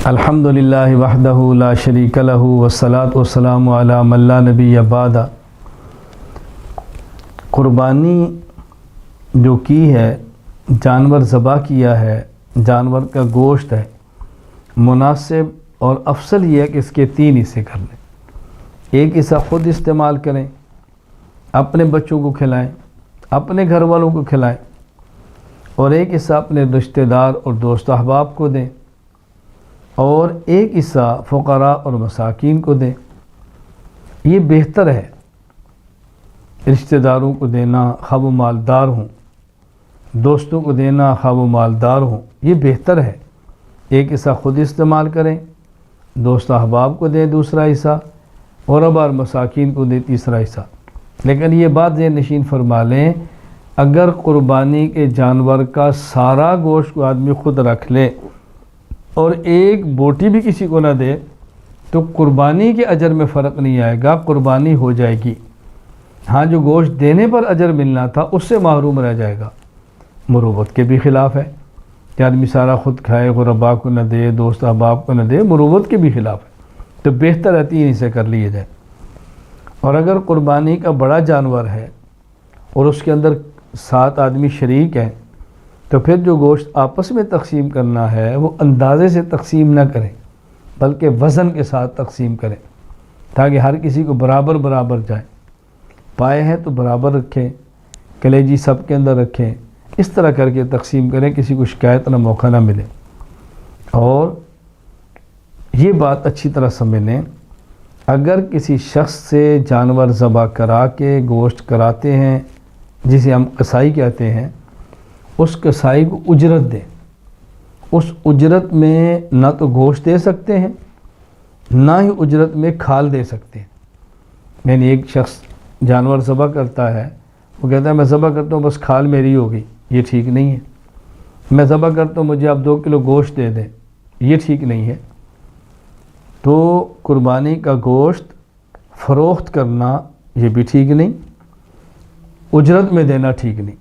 الحمدللہ وحدہ لا شریک لہ والصلاۃ والسلام علی من لا نبی بعد۔ قربانی جو کی ہے، جانور ذبح کیا ہے، جانور کا گوشت ہے، مناسب اور افضل یہ ہے کہ اس کے 3 حصے کر لیں۔ ایک حصہ خود استعمال کریں، اپنے بچوں کو کھلائیں، اپنے گھر والوں کو کھلائیں، اور ایک حصہ اپنے رشتہ دار اور دوست احباب کو دیں، اور ایک حصہ فقراء اور مساکین کو دیں۔ یہ بہتر ہے رشتہ داروں کو دینا خواہ وہ مالدار ہوں، دوستوں کو دینا خواہ وہ مالدار ہوں، یہ بہتر ہے۔ ایک حصہ خود استعمال کریں، دوست احباب کو دیں دوسرا حصہ، اور ابار مساکین کو دیں تیسرا حصہ۔ لیکن یہ بات ذہن نشین فرما لیں، اگر قربانی کے جانور کا سارا گوشت کو آدمی خود رکھ لے اور ایک بوٹی بھی کسی کو نہ دے تو قربانی کے اجر میں فرق نہیں آئے گا، قربانی ہو جائے گی۔ ہاں، جو گوشت دینے پر اجر ملنا تھا اس سے محروم رہ جائے گا۔ مروت کے بھی خلاف ہے کہ آدمی سارا خود کھائے، غرباء کو نہ دے، دوست احباب کو نہ دے، مروت کے بھی خلاف ہے۔ تو بہتر ہے 3 حصے کر لیے جائیں۔ اور اگر قربانی کا بڑا جانور ہے اور اس کے اندر 7 آدمی شریک ہیں تو پھر جو گوشت آپس میں تقسیم کرنا ہے وہ اندازے سے تقسیم نہ کریں، بلکہ وزن کے ساتھ تقسیم کریں تاکہ ہر کسی کو برابر برابر جائے۔ پائے ہیں تو برابر رکھیں، کلیجی سب کے اندر رکھیں، اس طرح کر کے تقسیم کریں، کسی کو شکایت نہ موقع نہ ملے۔ اور یہ بات اچھی طرح سمجھ لیں، اگر کسی شخص سے جانور ذبح کرا کے گوشت کراتے ہیں جسے ہم قصائی کہتے ہیں، اس قصائی کو اجرت دیں۔ اس اجرت میں نہ تو گوشت دے سکتے ہیں، نہ ہی اجرت میں کھال دے سکتے ہیں۔ یعنی ایک شخص جانور ذبح کرتا ہے، وہ کہتا ہے میں ذبح کرتا ہوں بس کھال میری ہوگی، یہ ٹھیک نہیں ہے۔ میں ذبح کرتا ہوں مجھے آپ 2 کلو گوشت دے دیں، یہ ٹھیک نہیں ہے۔ تو قربانی کا گوشت فروخت کرنا یہ بھی ٹھیک نہیں، اجرت میں دینا ٹھیک نہیں۔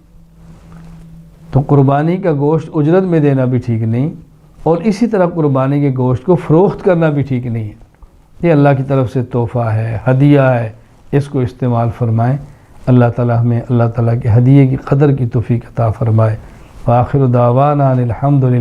تو قربانی کا گوشت اجرت میں دینا بھی ٹھیک نہیں، اور اسی طرح قربانی کے گوشت کو فروخت کرنا بھی ٹھیک نہیں ہے۔ یہ اللہ کی طرف سے تحفہ ہے، ہدیہ ہے، اس کو استعمال فرمائیں۔ اللہ تعالیٰ ہمیں اللہ تعالیٰ کے ہدیے کی قدر کی توفیق عطا فرمائے۔ وآخر دعوانا الحمدللہ۔